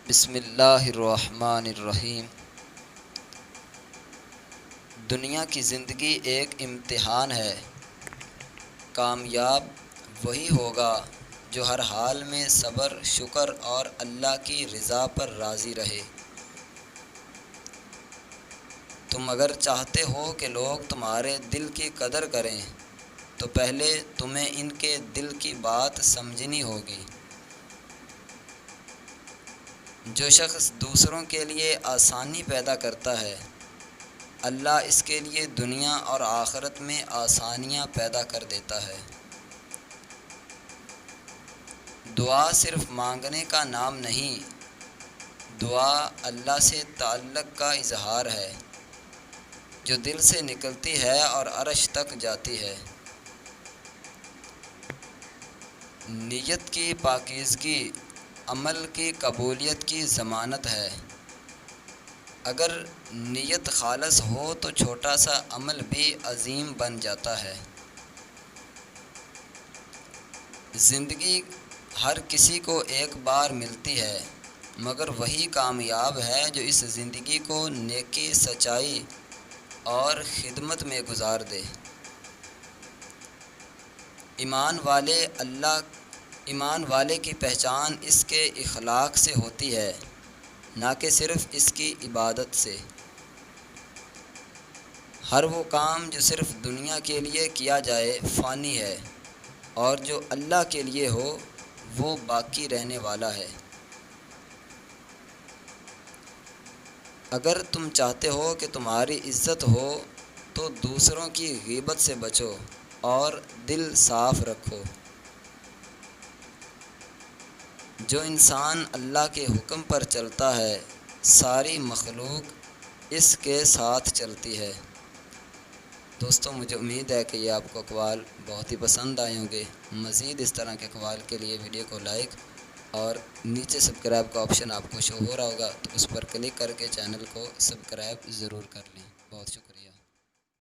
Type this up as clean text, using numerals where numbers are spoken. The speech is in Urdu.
بسم اللہ الرحمن الرحیم۔ دنیا کی زندگی ایک امتحان ہے۔ کامیاب وہی ہوگا جو ہر حال میں صبر، شکر اور اللہ کی رضا پر راضی رہے۔ تم اگر چاہتے ہو کہ لوگ تمہارے دل کی قدر کریں تو پہلے تمہیں ان کے دل کی بات سمجھنی ہوگی۔ جو شخص دوسروں کے لیے آسانی پیدا کرتا ہے، اللہ اس کے لیے دنیا اور آخرت میں آسانیاں پیدا کر دیتا ہے۔ دعا صرف مانگنے کا نام نہیں، دعا اللہ سے تعلق کا اظہار ہے جو دل سے نکلتی ہے اور عرش تک جاتی ہے۔ نیت کی پاکیزگی عمل کی قبولیت کی ضمانت ہے۔ اگر نیت خالص ہو تو چھوٹا سا عمل بھی عظیم بن جاتا ہے۔ زندگی ہر کسی کو ایک بار ملتی ہے، مگر وہی کامیاب ہے جو اس زندگی کو نیکی، سچائی اور خدمت میں گزار دے۔ ایمان والے کی پہچان اس کے اخلاق سے ہوتی ہے، نہ کہ صرف اس کی عبادت سے۔ ہر وہ کام جو صرف دنیا کے لیے کیا جائے فانی ہے، اور جو اللہ کے لیے ہو وہ باقی رہنے والا ہے۔ اگر تم چاہتے ہو کہ تمہاری عزت ہو تو دوسروں کی غیبت سے بچو اور دل صاف رکھو۔ جو انسان اللہ کے حکم پر چلتا ہے، ساری مخلوق اس کے ساتھ چلتی ہے۔ دوستو، مجھے امید ہے کہ یہ آپ کو اقوال بہت ہی پسند آئے ہوں گے۔ مزید اس طرح کے اقوال کے لیے ویڈیو کو لائک اور نیچے سبسکرائب کا آپشن آپ کو شو ہو رہا ہوگا، تو اس پر کلک کر کے چینل کو سبسکرائب ضرور کر لیں۔ بہت شکریہ۔